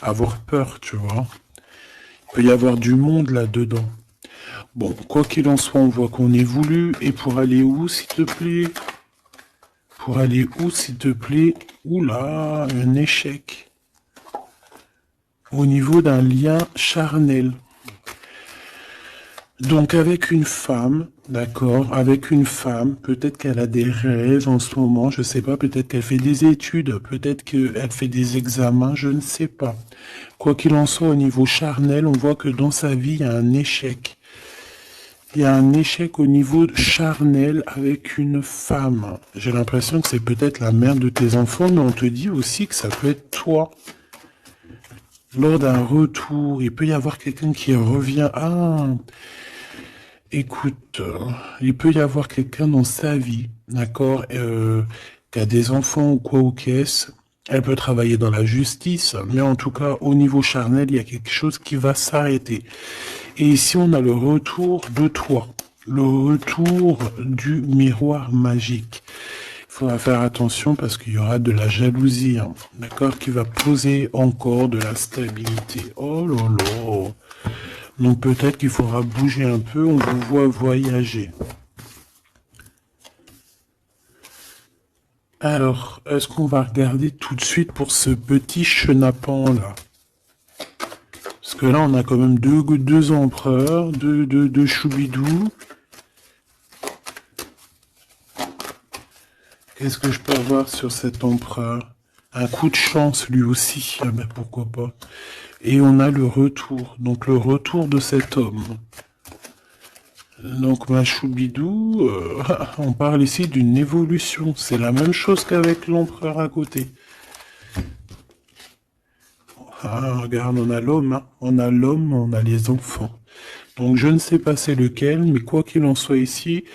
Avoir peur, tu vois. Il peut y avoir du monde là-dedans. Bon, quoi qu'il en soit, on voit qu'on est voulu. Et pour aller où, s'il te plaît? Pour aller où, s'il te plaît? Oula, un échec. Au niveau d'un lien charnel. Donc avec une femme, d'accord, avec une femme, peut-être qu'elle a des rêves en ce moment, je sais pas, peut-être qu'elle fait des études, peut-être qu'elle fait des examens, je ne sais pas. Quoi qu'il en soit, au niveau charnel, on voit que dans sa vie, il y a un échec. Il y a un échec au niveau charnel avec une femme. J'ai l'impression que c'est peut-être la mère de tes enfants, mais on te dit aussi que ça peut être toi. Lors d'un retour, il peut y avoir quelqu'un qui revient. Ah, écoute, il peut y avoir quelqu'un dans sa vie, d'accord, qui a des enfants ou quoi ou qu'est-ce. Elle peut travailler dans la justice, mais en tout cas, au niveau charnel, il y a quelque chose qui va s'arrêter. Et ici, on a le retour de toi, le retour du miroir magique. Il faudra faire attention parce qu'il y aura de la jalousie, hein, d'accord, qui va poser encore de la stabilité. Oh là là. Donc peut-être qu'il faudra bouger un peu, on vous voit voyager. Alors, est-ce qu'on va regarder tout de suite pour ce petit chenapan là? Parce que là, on a quand même deux empereurs, deux choubidous. Qu'est-ce que je peux avoir sur cet empereur? Un coup de chance lui aussi, ah ben pourquoi pas. Et on a le retour, donc le retour de cet homme. Donc ma choubidou, on parle ici d'une évolution. C'est la même chose qu'avec l'empereur à côté. Ah, regarde, on a l'homme, hein. On a l'homme, on a les enfants. Donc je ne sais pas c'est lequel, mais quoi qu'il en soit ici,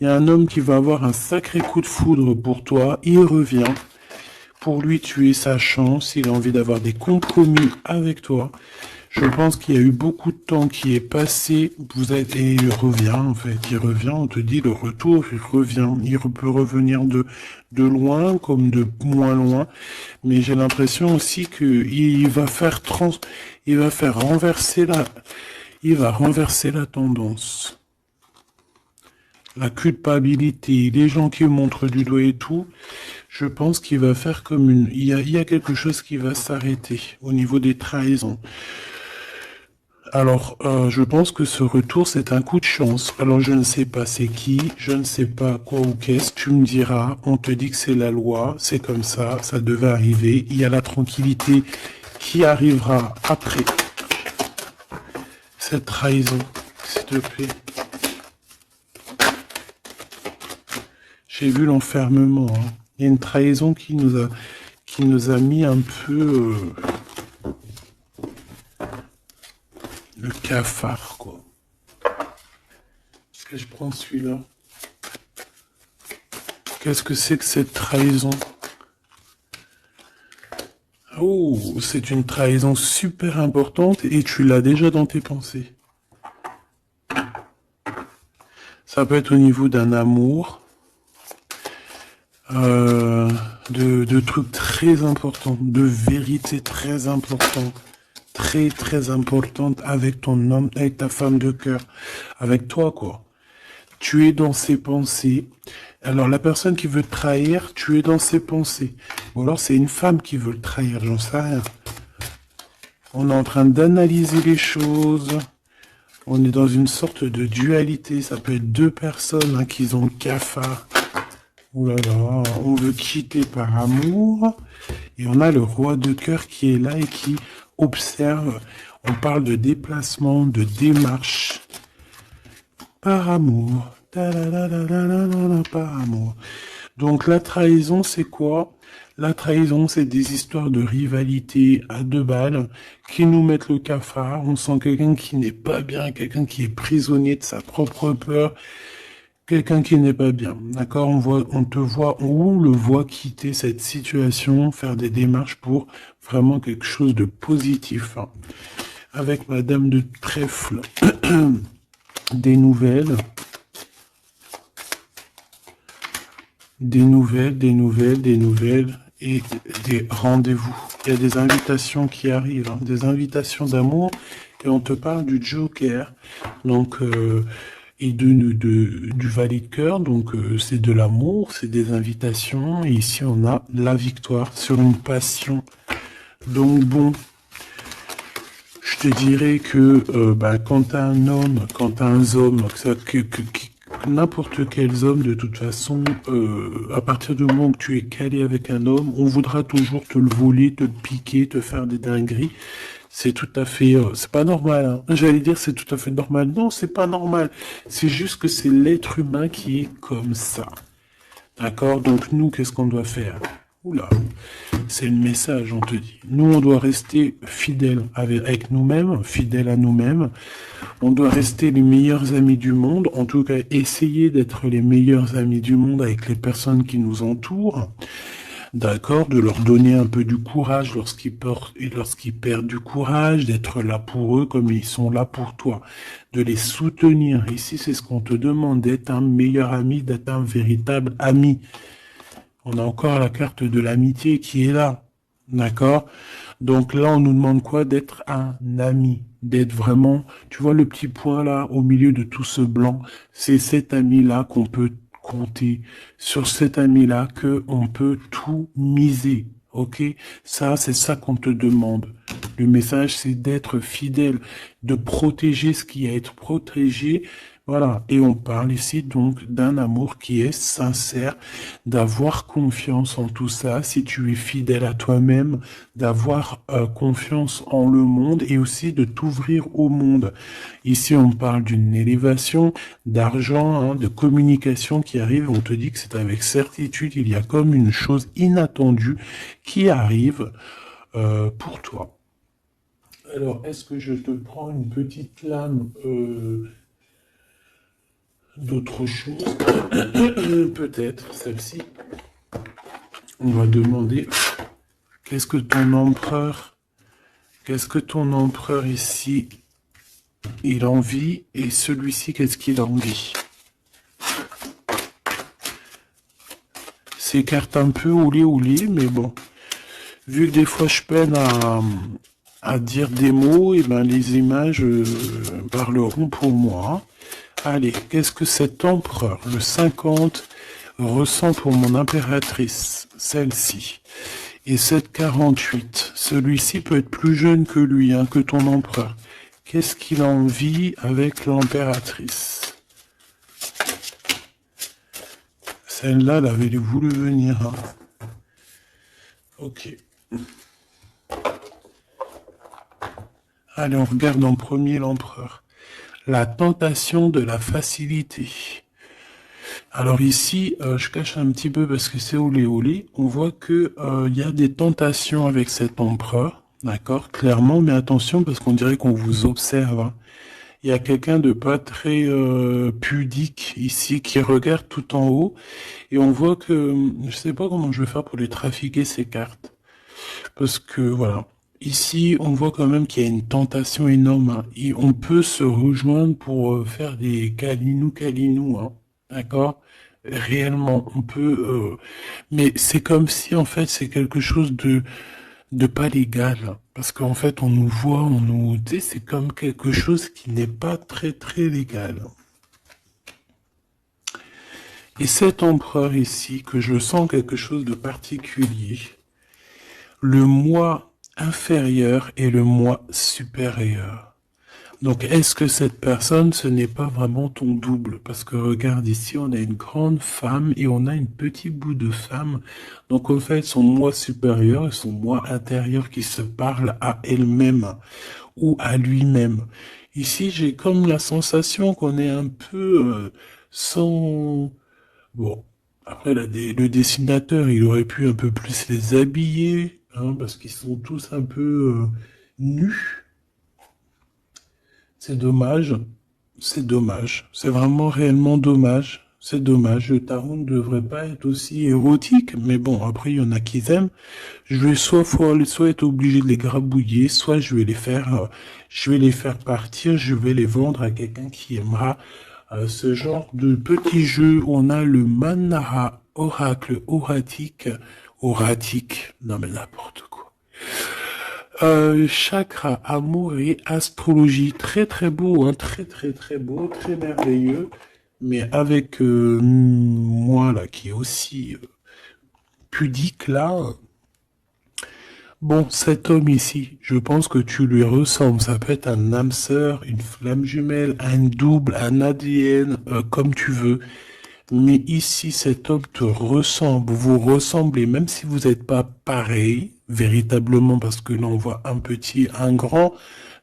il y a un homme qui va avoir un sacré coup de foudre pour toi. Il revient. Pour lui, tu es sa chance. Il a envie d'avoir des compromis avec toi. Je pense qu'il y a eu beaucoup de temps qui est passé. Et il revient, en fait. Il revient, on te dit le retour, il revient. Il peut revenir de loin comme de moins loin. Mais j'ai l'impression aussi qu'il va faire renverser la tendance. La culpabilité, les gens qui montrent du doigt et tout, je pense qu'il va faire comme il y a quelque chose qui va s'arrêter au niveau des trahisons. Alors, je pense que ce retour, c'est un coup de chance. Alors, je ne sais pas c'est qui, je ne sais pas quoi ou qu'est-ce, tu me diras, on te dit que c'est la loi, c'est comme ça devait arriver, il y a la tranquillité qui arrivera après cette trahison, s'il te plaît. J'ai vu l'enfermement, hein. Il y a une trahison qui nous a mis un peu... le cafard, quoi. Est-ce que je prends celui-là? Qu'est-ce que c'est que cette trahison? Oh, c'est une trahison super importante et tu l'as déjà dans tes pensées. Ça peut être au niveau d'un amour, de trucs très importants, de vérités très importantes. Très très importante avec ton homme, avec ta femme de cœur, avec toi quoi. Tu es dans ses pensées. Alors la personne qui veut te trahir, tu es dans ses pensées. Ou alors c'est une femme qui veut le trahir, j'en sais rien. On est en train d'analyser les choses. On est dans une sorte de dualité. Ça peut être deux personnes qui ont le cafard. Ouh là là, on veut quitter par amour. Et on a le roi de cœur qui est là et qui observe. On parle de déplacement, de démarche. Par amour. Ta-la-la-la-la-la-la, par amour. Donc la trahison, c'est quoi? La trahison, c'est des histoires de rivalité à deux balles qui nous mettent le cafard. On sent quelqu'un qui n'est pas bien, quelqu'un qui est prisonnier de sa propre peur, quelqu'un qui n'est pas bien. D'accord? On te voit, on le voit quitter cette situation, faire des démarches pour vraiment quelque chose de positif, hein. Avec Madame de Trèfle, des nouvelles. Des nouvelles, des nouvelles, des nouvelles et des rendez-vous. Il y a des invitations qui arrivent, hein, des invitations d'amour et on te parle du Joker, donc et du valet de cœur, donc c'est de l'amour, c'est des invitations et ici on a la victoire sur une passion. Donc bon, je te dirais que quand t'as un homme, quand t'as un homme, n'importe quel homme, de toute façon, à partir du moment où tu es calé avec un homme, on voudra toujours te le voler, te le piquer, te faire des dingueries. C'est tout à fait, c'est pas normal, hein. J'allais dire c'est tout à fait normal. Non, c'est pas normal. C'est juste que c'est l'être humain qui est comme ça. D'accord? Donc nous, qu'est-ce qu'on doit faire? Oula, c'est le message, on te dit. Nous, on doit rester fidèles avec nous-mêmes, fidèles à nous-mêmes. On doit rester les meilleurs amis du monde, en tout cas essayer d'être les meilleurs amis du monde avec les personnes qui nous entourent. D'accord, de leur donner un peu du courage lorsqu'ils perdent du courage, d'être là pour eux comme ils sont là pour toi, de les soutenir. Ici, c'est ce qu'on te demande, d'être un meilleur ami, d'être un véritable ami. On a encore la carte de l'amitié qui est là. D'accord? Donc là, on nous demande quoi? D'être un ami. D'être vraiment, tu vois le petit point là, au milieu de tout ce blanc. C'est cet ami-là qu'on peut compter. Sur cet ami-là qu'on peut tout miser. Ok? Ça, c'est ça qu'on te demande. Le message, c'est d'être fidèle, de protéger ce qui est à être protégé. Voilà, et on parle ici donc d'un amour qui est sincère, d'avoir confiance en tout ça, si tu es fidèle à toi-même, d'avoir confiance en le monde et aussi de t'ouvrir au monde. Ici, on parle d'une élévation, d'argent, hein, de communication qui arrive. On te dit que c'est avec certitude, il y a comme une chose inattendue qui arrive pour toi. Alors, est-ce que je te prends une petite lame d'autre chose? Peut-être celle-ci. On va demander qu'est-ce que ton empereur ici, il envie, et celui-ci, qu'est-ce qu'il envie? Ces cartes un peu ouli, mais bon. Vu que des fois je peine à dire des mots, et ben les images parleront pour moi. Allez, qu'est-ce que cet empereur, le 50, ressent pour mon impératrice, celle-ci? Et cette 48, celui-ci peut être plus jeune que lui, hein, que ton empereur. Qu'est-ce qu'il a envie avec l'impératrice? Celle-là, elle avait voulu venir, hein. Ok. Allez, on regarde en premier l'empereur. La tentation de la facilité. Alors ici, je cache un petit peu parce que c'est olé. On voit que y a des tentations avec cet empereur, d'accord, clairement, mais attention parce qu'on dirait qu'on vous observe, hein. Il y a quelqu'un de pas très pudique ici qui regarde tout en haut et on voit que je sais pas comment je vais faire pour les trafiquer ces cartes parce que voilà. Ici, on voit quand même qu'il y a une tentation énorme, hein, et on peut se rejoindre pour faire des câlinous, hein, d'accord? Réellement, on peut, mais c'est comme si en fait c'est quelque chose de pas légal, hein, parce qu'en fait on nous voit, tu sais, c'est comme quelque chose qui n'est pas très très légal. Et cet empereur ici, que je sens quelque chose de particulier, le moi inférieur et le moi supérieur. Donc, est-ce que cette personne, ce n'est pas vraiment ton double? Parce que regarde ici, on a une grande femme et on a une petite bout de femme. Donc, en fait, son moi supérieur et son moi intérieur qui se parlent à elle-même ou à lui-même. Ici, j'ai comme la sensation qu'on est un peu sans... Bon, après, le dessinateur, il aurait pu un peu plus les habiller, hein, parce qu'ils sont tous un peu nus. C'est dommage. C'est dommage. C'est vraiment réellement dommage. C'est dommage. Le tarot ne devrait pas être aussi érotique. Mais bon, après, il y en a qui aiment. Je vais soit être obligé de les grabouiller, soit je vais les faire partir, je vais les vendre à quelqu'un qui aimera ce genre de petit jeu. On a le Manara Oracle Oratique. Non mais n'importe quoi. Chakra, amour et astrologie. Très très beau, hein, très beau, très merveilleux. Mais avec moi là qui est aussi pudique là. Bon, cet homme ici, je pense que tu lui ressembles. Ça peut être un âme sœur, une flamme jumelle, un double, un ADN, comme tu veux. Mais ici, cet homme te ressemble, vous ressemblez, même si vous n'êtes pas pareil, véritablement, parce que là, on voit un petit, un grand,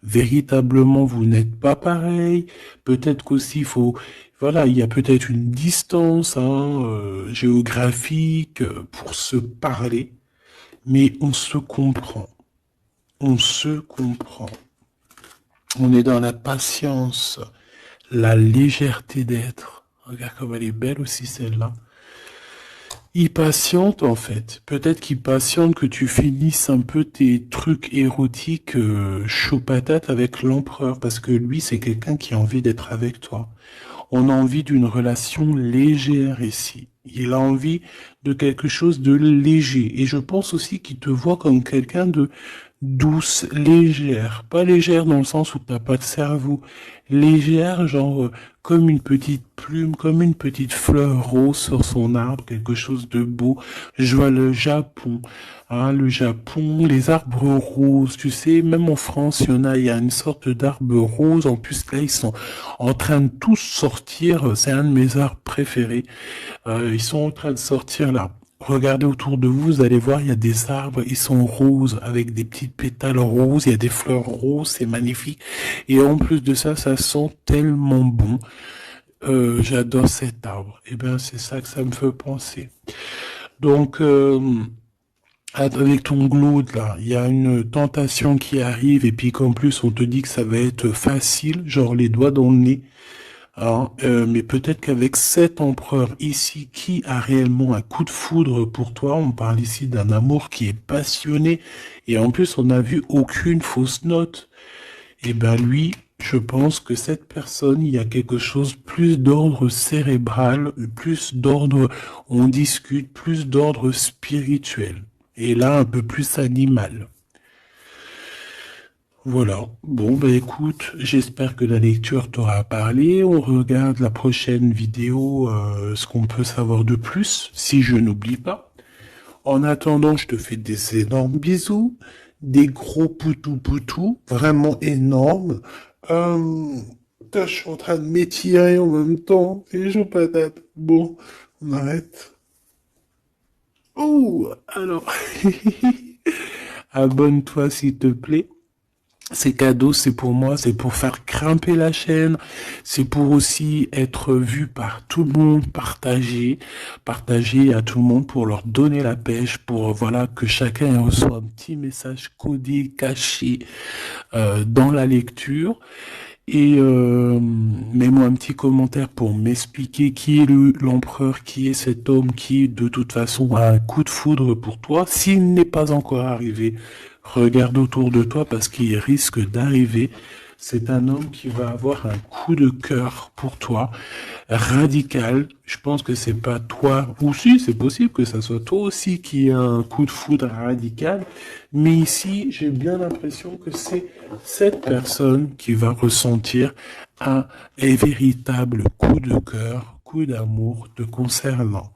véritablement, vous n'êtes pas pareil. Peut-être qu'aussi, voilà, il y a peut-être une distance, hein, géographique, pour se parler, mais on se comprend. On se comprend. On est dans la patience, la légèreté d'être. Regarde comme elle est belle aussi celle-là. Il patiente en fait. Peut-être qu'il patiente que tu finisses un peu tes trucs érotiques chaud patate avec l'empereur. Parce que lui, c'est quelqu'un qui a envie d'être avec toi. On a envie d'une relation légère ici. Il a envie de quelque chose de léger. Et je pense aussi qu'il te voit comme quelqu'un de douce, légère. Pas légère dans le sens où t'as pas de cerveau. Légère, genre comme une petite plume, comme une petite fleur rose sur son arbre, quelque chose de beau. Je vois le Japon, hein, le Japon, les arbres roses. Tu sais, même en France, il y a une sorte d'arbre rose. En plus, là, ils sont en train de tous sortir. C'est un de mes arbres préférés. Ils sont en train de sortir là. Regardez autour de vous, vous allez voir, il y a des arbres, ils sont roses, avec des petites pétales roses, il y a des fleurs roses, c'est magnifique. Et en plus de ça, ça sent tellement bon. J'adore cet arbre. Et ben, c'est ça que ça me fait penser. Donc, avec ton glaude là, il y a une tentation qui arrive, et puis qu'en plus on te dit que ça va être facile, genre les doigts dans le nez. Alors, mais peut-être qu'avec cet empereur ici qui a réellement un coup de foudre pour toi, on parle ici d'un amour qui est passionné et en plus on n'a vu aucune fausse note. Et ben lui, je pense que cette personne, il y a quelque chose plus d'ordre cérébral, plus d'ordre, on discute, plus d'ordre spirituel. Et là, un peu plus animal. Voilà. Bon, bah écoute, j'espère que la lecture t'aura parlé. On regarde la prochaine vidéo, ce qu'on peut savoir de plus, si je n'oublie pas. En attendant, je te fais des énormes bisous, des gros poutous, vraiment énormes. Je suis en train de m'étirer en même temps, et je patate. Bon, on arrête. Oh, alors, abonne-toi s'il te plaît. Ces cadeaux, c'est pour moi, c'est pour faire grimper la chaîne, c'est pour aussi être vu par tout le monde, partager à tout le monde pour leur donner la pêche, pour voilà que chacun reçoit un petit message codé, caché dans la lecture. Et mets-moi un petit commentaire pour m'expliquer qui est l'empereur, qui est cet homme qui, de toute façon, a un coup de foudre pour toi. S'il n'est pas encore arrivé, regarde autour de toi parce qu'il risque d'arriver. C'est un homme qui va avoir un coup de cœur pour toi, radical. Je pense que c'est pas toi, ou si, c'est possible que ça soit toi aussi qui a un coup de foudre radical. Mais ici, j'ai bien l'impression que c'est cette personne qui va ressentir un véritable coup de cœur, coup d'amour te concernant.